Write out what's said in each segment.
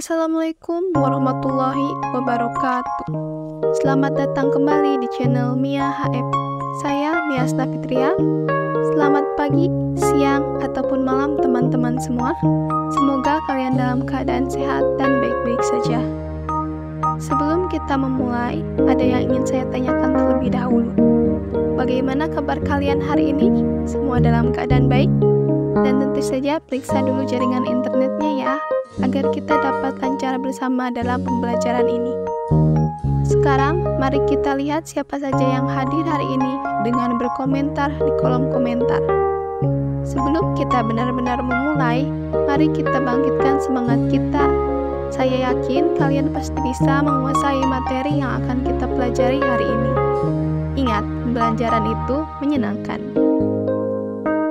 Assalamualaikum warahmatullahi wabarakatuh. Selamat datang kembali di channel Mia HF. Saya Mia Fitria. Selamat pagi, siang, ataupun malam teman-teman semua. Semoga kalian dalam keadaan sehat dan baik-baik saja. Sebelum kita memulai, ada yang ingin saya tanyakan terlebih dahulu. Bagaimana kabar kalian hari ini? Semua dalam keadaan baik? Dan tentu saja periksa dulu jaringan internetnya ya, agar kita dapat lancar bersama dalam pembelajaran ini. Sekarang, mari kita lihat siapa saja yang hadir hari ini dengan berkomentar di kolom komentar. Sebelum kita benar-benar memulai, mari kita bangkitkan semangat kita. Saya yakin kalian pasti bisa menguasai materi yang akan kita pelajari hari ini. Ingat, pembelajaran itu menyenangkan.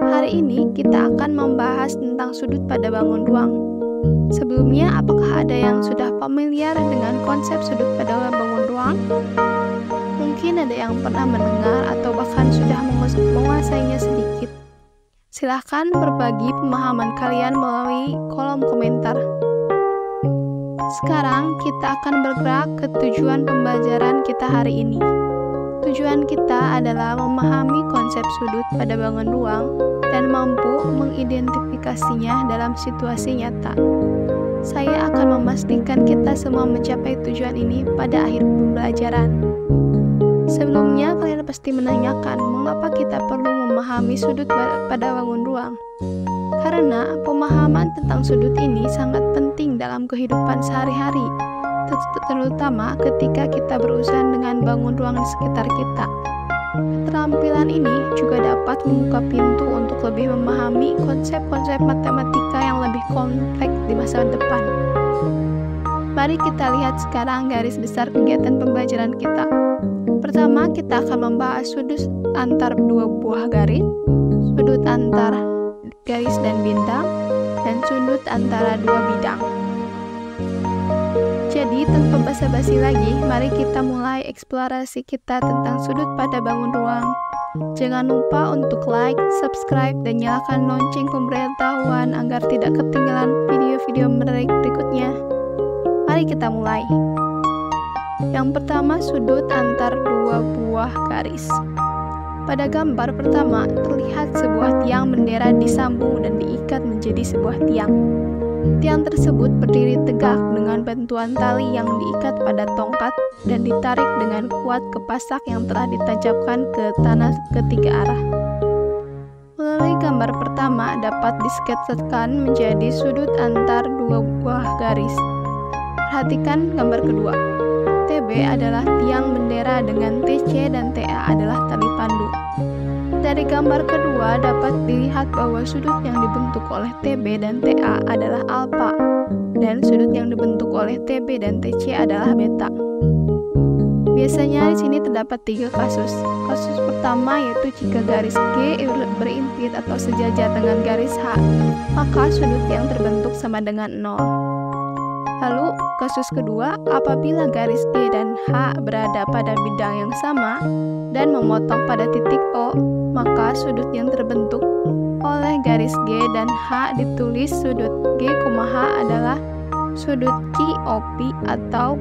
Hari ini kita akan membahas tentang sudut pada bangun ruang. Sebelumnya, apakah ada yang sudah familiar dengan konsep sudut pada bangun ruang? Mungkin ada yang pernah mendengar atau bahkan sudah menguasainya sedikit. Silahkan berbagi pemahaman kalian melalui kolom komentar. Sekarang kita akan bergerak ke tujuan pembelajaran kita hari ini. Tujuan kita adalah memahami konsep sudut pada bangun ruang dan mampu mengidentifikasinya dalam situasi nyata. Saya akan memastikan kita semua mencapai tujuan ini pada akhir pembelajaran. Sebelumnya, kalian pasti menanyakan mengapa kita perlu memahami sudut pada bangun ruang. Karena pemahaman tentang sudut ini sangat penting dalam kehidupan sehari-hari, terutama ketika kita berurusan dengan bangun ruang di sekitar kita. Keterampilan ini juga dapat membuka pintu untuk lebih memahami konsep-konsep matematika yang lebih kompleks di masa depan. Mari kita lihat sekarang garis besar kegiatan pembelajaran kita. Pertama, kita akan membahas sudut antar dua buah garis, sudut antar garis dan bintang, dan sudut antara dua bidang. Jadi, tanpa basa-basi lagi, mari kita mulai eksplorasi kita tentang sudut pada bangun ruang. Jangan lupa untuk like, subscribe, dan nyalakan lonceng pemberitahuan agar tidak ketinggalan video-video menarik berikutnya. Mari kita mulai. Yang pertama, sudut antar dua buah garis. Pada gambar pertama, terlihat sebuah tiang bendera disambung dan diikat menjadi sebuah tiang. Tiang tersebut berdiri tegak dengan bantuan tali yang diikat pada tongkat dan ditarik dengan kuat ke pasak yang telah ditancapkan ke tanah ketiga arah. Melalui gambar pertama dapat disketsakan menjadi sudut antar dua buah garis. Perhatikan gambar kedua. TB adalah tiang bendera dengan TC dan TA adalah tali pandu. Dari gambar kedua dapat dilihat bahwa sudut yang dibentuk oleh TB dan TA adalah alfa, dan sudut yang dibentuk oleh TB dan TC adalah beta. Biasanya di sini terdapat 3 kasus. Kasus pertama yaitu jika garis G berimpit atau sejajar dengan garis H, maka sudut yang terbentuk sama dengan 0. Lalu, kasus kedua, apabila garis G dan H berada pada bidang yang sama dan memotong pada titik O, maka sudut yang terbentuk oleh garis G dan H ditulis sudut G, H adalah sudut QOP atau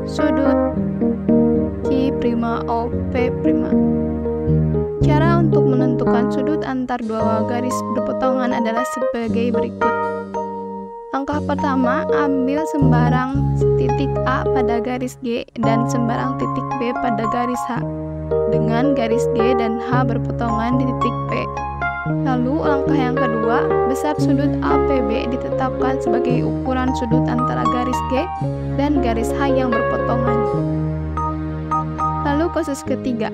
sudut Q''OP'. Cara untuk menentukan sudut antar dua garis berpotongan adalah sebagai berikut. Langkah pertama, ambil sembarang titik A pada garis G dan sembarang titik B pada garis H, dengan garis G dan H berpotongan di titik P. Lalu, langkah yang kedua, besar sudut APB ditetapkan sebagai ukuran sudut antara garis G dan garis H yang berpotongan. Lalu, kasus ketiga,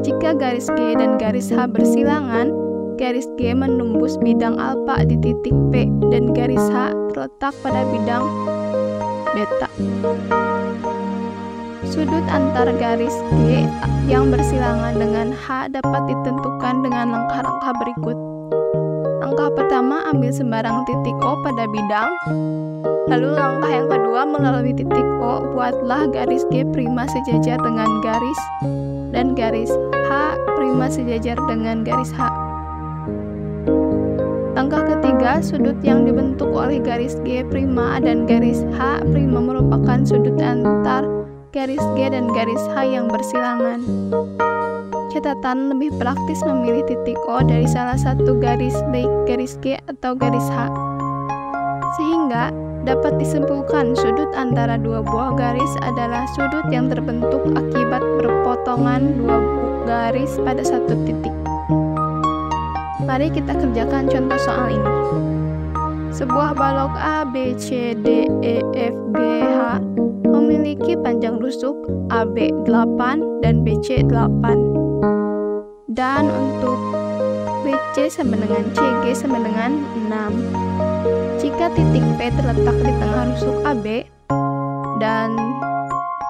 jika garis G dan garis H bersilangan, garis G menembus bidang alfa di titik P dan garis H terletak pada bidang beta. Sudut antar garis G yang bersilangan dengan H dapat ditentukan dengan langkah-langkah berikut. Langkah pertama, ambil sembarang titik O pada bidang. Lalu langkah yang kedua, melalui titik O, buatlah garis G' sejajar dengan garis dan garis H' sejajar dengan garis H. Langkah ketiga, ketiga, sudut yang dibentuk oleh garis G' dan garis H' merupakan sudut antar garis G dan garis H yang bersilangan. Catatan lebih praktis memilih titik O dari salah satu garis, baik garis G atau garis H. Sehingga dapat disimpulkan sudut antara dua buah garis adalah sudut yang terbentuk akibat berpotongan dua garis pada satu titik. Mari kita kerjakan contoh soal ini. Sebuah balok A, B, C, D, E, F, G, H memiliki panjang rusuk AB 8 dan BC 8. Dan untuk BC sama dengan CG sama dengan 6. Jika titik P terletak di tengah rusuk AB dan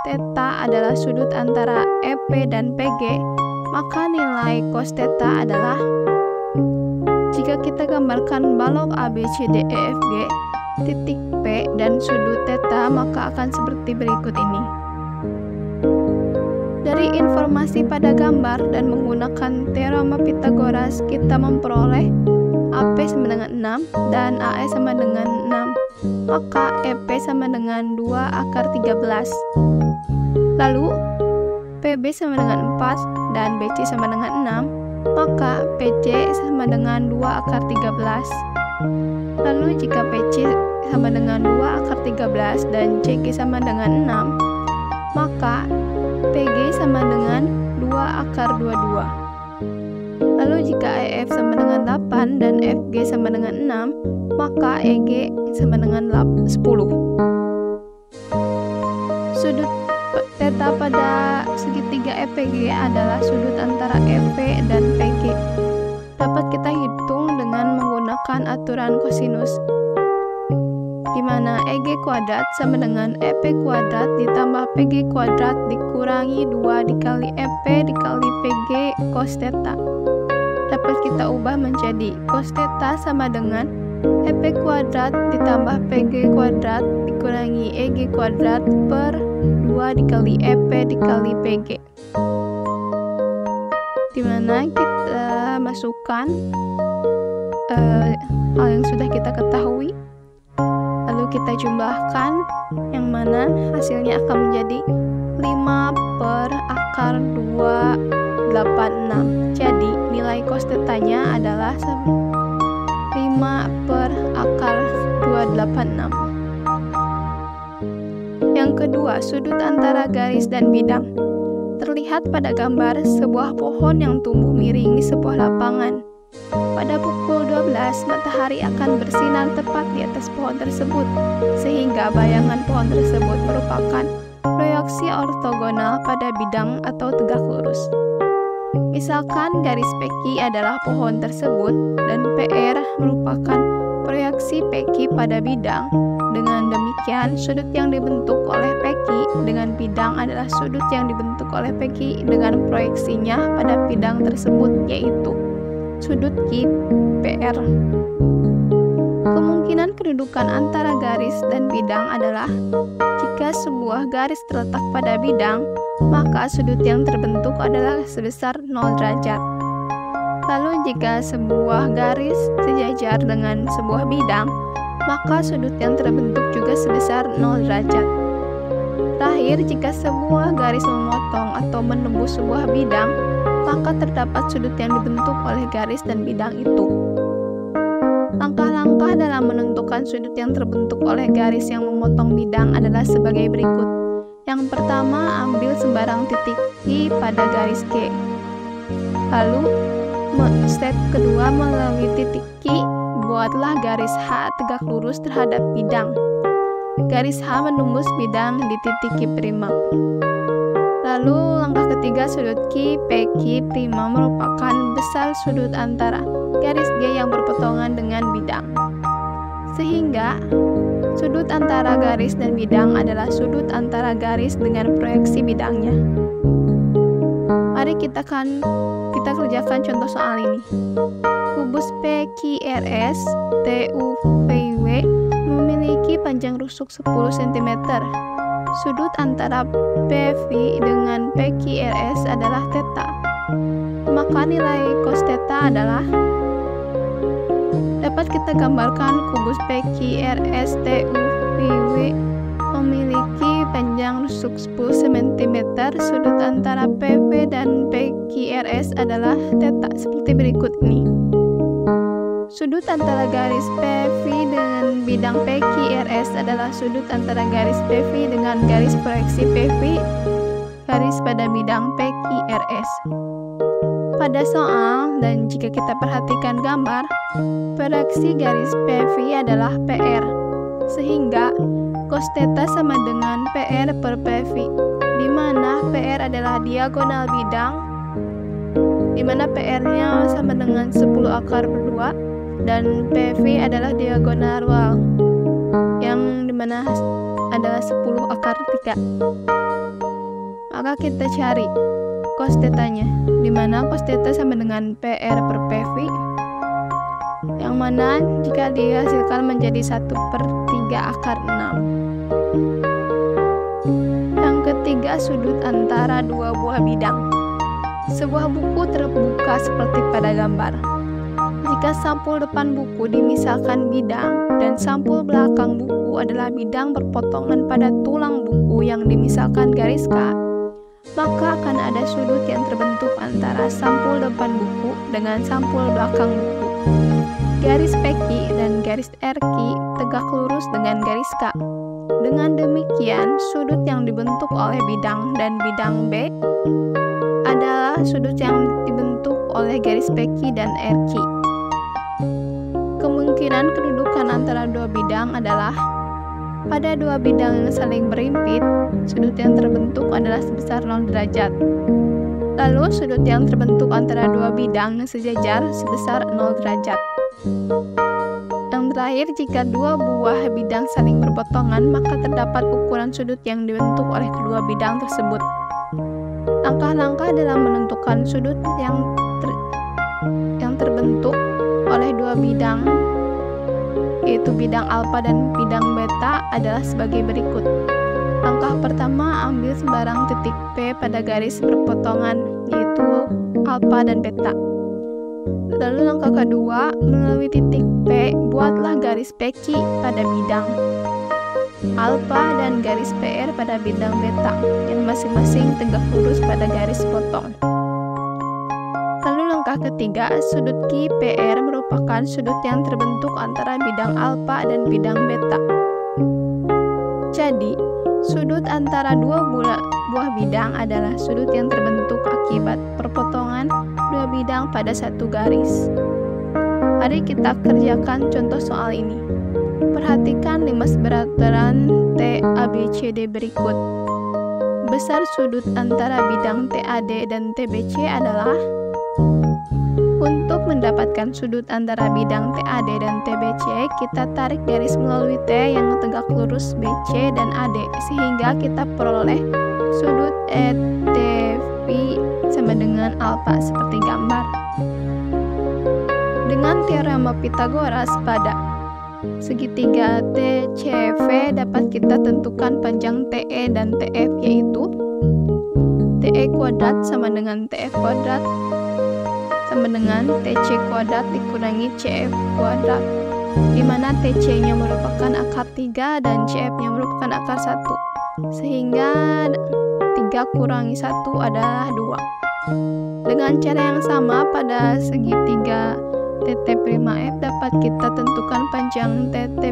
theta adalah sudut antara EP dan PG, maka nilai cos theta adalah, jika kita gambarkan balok ABCDEFG, titik P dan sudut theta, maka akan seperti berikut ini. Dari informasi pada gambar dan menggunakan teorema Pythagoras, kita memperoleh AP sama dengan 6 dan AE sama dengan 6, maka EP sama dengan 2 akar 13. Lalu PB sama dengan 4 dan BC sama dengan 6, maka PC sama dengan 2 akar 13. Lalu jika PC sama dengan 2 akar 13 dan CG sama dengan 6, maka PG sama dengan 2 akar 22. Lalu jika EF sama dengan 8 dan FG sama dengan 6, maka EG sama dengan 10. Sudut theta pada segitiga EPG adalah sudut antara EP dan PG. Dapat kita hitung dengan menggunakan aturan kosinus, di mana EG kuadrat sama dengan EP kuadrat ditambah PG kuadrat dikurangi 2 dikali EP dikali PG cos theta. Dapat kita ubah menjadi cos theta sama dengan EP kuadrat ditambah PG kuadrat dikurangi EG kuadrat per 2 dikali EP dikali PG, dimana kita masukkan hal yang sudah kita ketahui, lalu kita jumlahkan, yang mana hasilnya akan menjadi 5 per akar 286. Jadi nilai cos theta-nya adalah 5 per akar 286. Yang kedua, sudut antara garis dan bidang. Terlihat pada gambar sebuah pohon yang tumbuh miring di sebuah lapangan. Pada pukul 12, matahari akan bersinar tepat di atas pohon tersebut, sehingga bayangan pohon tersebut merupakan proyeksi ortogonal pada bidang atau tegak lurus. Misalkan garis PQ adalah pohon tersebut dan PR merupakan proyeksi PQ pada bidang. Dengan demikian, sudut yang dibentuk oleh PQ dengan bidang adalah sudut yang dibentuk oleh PQ dengan proyeksinya pada bidang tersebut, yaitu sudut Q PR. Kemungkinan kedudukan antara garis dan bidang adalah jika sebuah garis terletak pada bidang, maka sudut yang terbentuk adalah sebesar 0 derajat. Lalu jika sebuah garis sejajar dengan sebuah bidang, maka sudut yang terbentuk juga sebesar 0 derajat. Terakhir, jika sebuah garis memotong atau menembus sebuah bidang, maka terdapat sudut yang dibentuk oleh garis dan bidang itu. Langkah-langkah dalam menentukan sudut yang terbentuk oleh garis yang memotong bidang adalah sebagai berikut. Yang pertama, ambil sembarang titik Q pada garis G. Lalu, step kedua, melalui titik Q, buatlah garis H tegak lurus terhadap bidang. Garis H menembus bidang di titik Q'. Lalu langkah ketiga, sudut Q PQ' merupakan besar sudut antara garis G yang berpotongan dengan bidang. Sehingga sudut antara garis dan bidang adalah sudut antara garis dengan proyeksi bidangnya. Mari kita kerjakan contoh soal ini. Kubus PQRS TUVW memiliki panjang rusuk 10 cm. Sudut antara PV dengan PQRS adalah theta. Maka nilai cos theta adalah, dapat kita gambarkan kubus PQRSTUVW memiliki panjang rusuk 10 cm. Sudut antara PV dan PQRS adalah θ seperti berikut ini. Sudut antara garis PV dengan bidang PQRS adalah sudut antara garis PV dengan garis proyeksi PV garis pada bidang PQRS. Pada soal, dan jika kita perhatikan gambar, proyeksi garis PV adalah PR, sehingga cos θ sama dengan PR per PV, di mana PR adalah diagonal bidang, di mana PR-nya sama dengan 10 akar per 2, dan PV adalah diagonal wall, yang dimana adalah 10 akar 3. Maka kita cari cos θ-nya, di mana cos θ sama dengan PR per PV, yang mana jika dihasilkan menjadi 1/3 akar 6. Yang ketiga, sudut antara dua buah bidang. Sebuah buku terbuka seperti pada gambar. Jika sampul depan buku dimisalkan bidang dan sampul belakang buku adalah bidang berpotongan pada tulang buku yang dimisalkan garis K, maka akan ada sudut yang terbentuk antara sampul depan buku dengan sampul belakang buku. Garis PQ dan garis RQ tegak lurus dengan garis K. Dengan demikian, sudut yang dibentuk oleh bidang dan bidang B adalah sudut yang dibentuk oleh garis PQ dan RQ. Kemungkinan kedudukan antara dua bidang adalah pada dua bidang yang saling berhimpit, sudut yang terbentuk adalah sebesar 0 derajat. Lalu sudut yang terbentuk antara dua bidang yang sejajar sebesar 0 derajat. Yang terakhir, jika dua buah bidang saling berpotongan, maka terdapat ukuran sudut yang dibentuk oleh kedua bidang tersebut. Langkah-langkah dalam menentukan sudut yang terbentuk oleh dua bidang, yaitu bidang alfa dan bidang beta, adalah sebagai berikut. Langkah pertama, ambil sembarang titik P pada garis berpotongan, yaitu alfa dan beta. Lalu langkah kedua, melalui titik P, buatlah garis PQ pada bidang alfa dan garis PR pada bidang beta, yang masing-masing tegak lurus pada garis potong. Lalu langkah ketiga, sudut Q PR merupakan sudut yang terbentuk antara bidang alfa dan bidang beta. Jadi, sudut antara dua buah bidang adalah sudut yang terbentuk akibat perpotongan dua bidang pada satu garis. Mari kita kerjakan contoh soal ini. Perhatikan 5 seberantaran TABCD berikut. Besar sudut antara bidang TAD dan TBC adalah. Untuk mendapatkan sudut antara bidang TAD dan TBC, kita tarik garis melalui T yang tegak lurus BC dan AD, sehingga kita peroleh sudut ETV sama dengan alfa seperti gambar. Dengan teorema Pythagoras pada segitiga TCV dapat kita tentukan panjang TE dan TF, yaitu TE kuadrat sama dengan TF kuadrat sama dengan TC kuadrat dikurangi CF kuadrat, di mana TC-nya merupakan akar 3 dan CF-nya merupakan akar 1, sehingga 3 kurangi 1 adalah 2. Dengan cara yang sama, pada segitiga TT'(F) dapat kita tentukan panjang TT',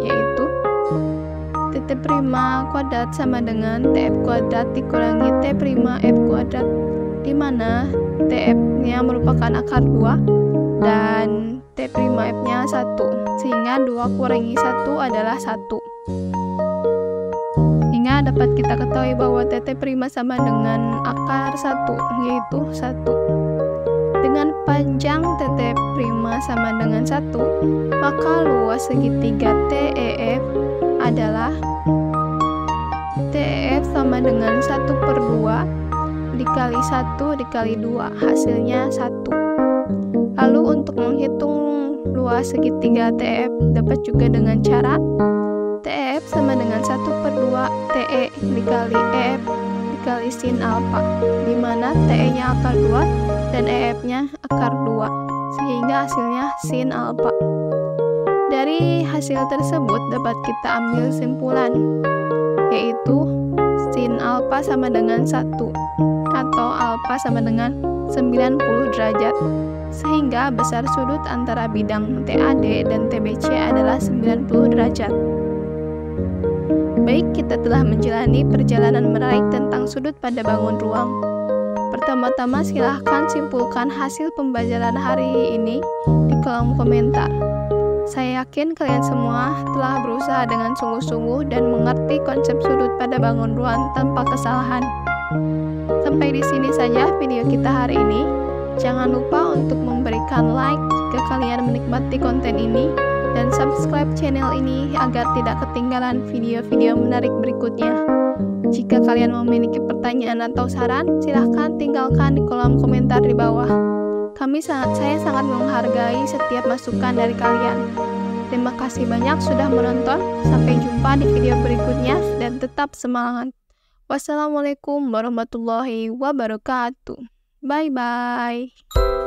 yaitu TT' kuadrat sama dengan TF kuadrat dikurangi T'(F) kuadrat, di mana TF-nya merupakan akar 2 dan T'(F)-nya 1, sehingga 2 kurangi 1 adalah 1. Sehingga dapat kita ketahui bahwa TT' sama dengan akar 1, yaitu 1. Dengan panjang TT' sama dengan 1, maka luas segitiga TEF adalah TEF sama dengan 1/2 dikali 1 dikali 2, hasilnya 1. Lalu untuk menghitung luas segitiga TF dapat juga dengan cara TF sama dengan 1/2 TE dikali EF dikali sin alfa, di mana TE nya akar 2 dan EF-nya akar 2, sehingga hasilnya sin alfa. Dari hasil tersebut dapat kita ambil simpulan, yaitu sin alfa sama dengan 1, atau alfa sama dengan 90 derajat, sehingga besar sudut antara bidang TAD dan TBC adalah 90 derajat. Baik, kita telah menjalani perjalanan menarik tentang sudut pada bangun ruang. Pertama-tama silahkan simpulkan hasil pembelajaran hari ini di kolom komentar. Saya yakin kalian semua telah berusaha dengan sungguh-sungguh dan mengerti konsep sudut pada bangun ruang tanpa kesalahan. Sampai di sini saja video kita hari ini. Jangan lupa untuk memberikan like jika kalian menikmati konten ini dan subscribe channel ini agar tidak ketinggalan video-video menarik berikutnya. Jika kalian memiliki pertanyaan atau saran, silahkan tinggalkan di kolom komentar di bawah. Saya sangat menghargai setiap masukan dari kalian. Terima kasih banyak sudah menonton. Sampai jumpa di video berikutnya dan tetap semangat. Wassalamualaikum warahmatullahi wabarakatuh. Bye-bye.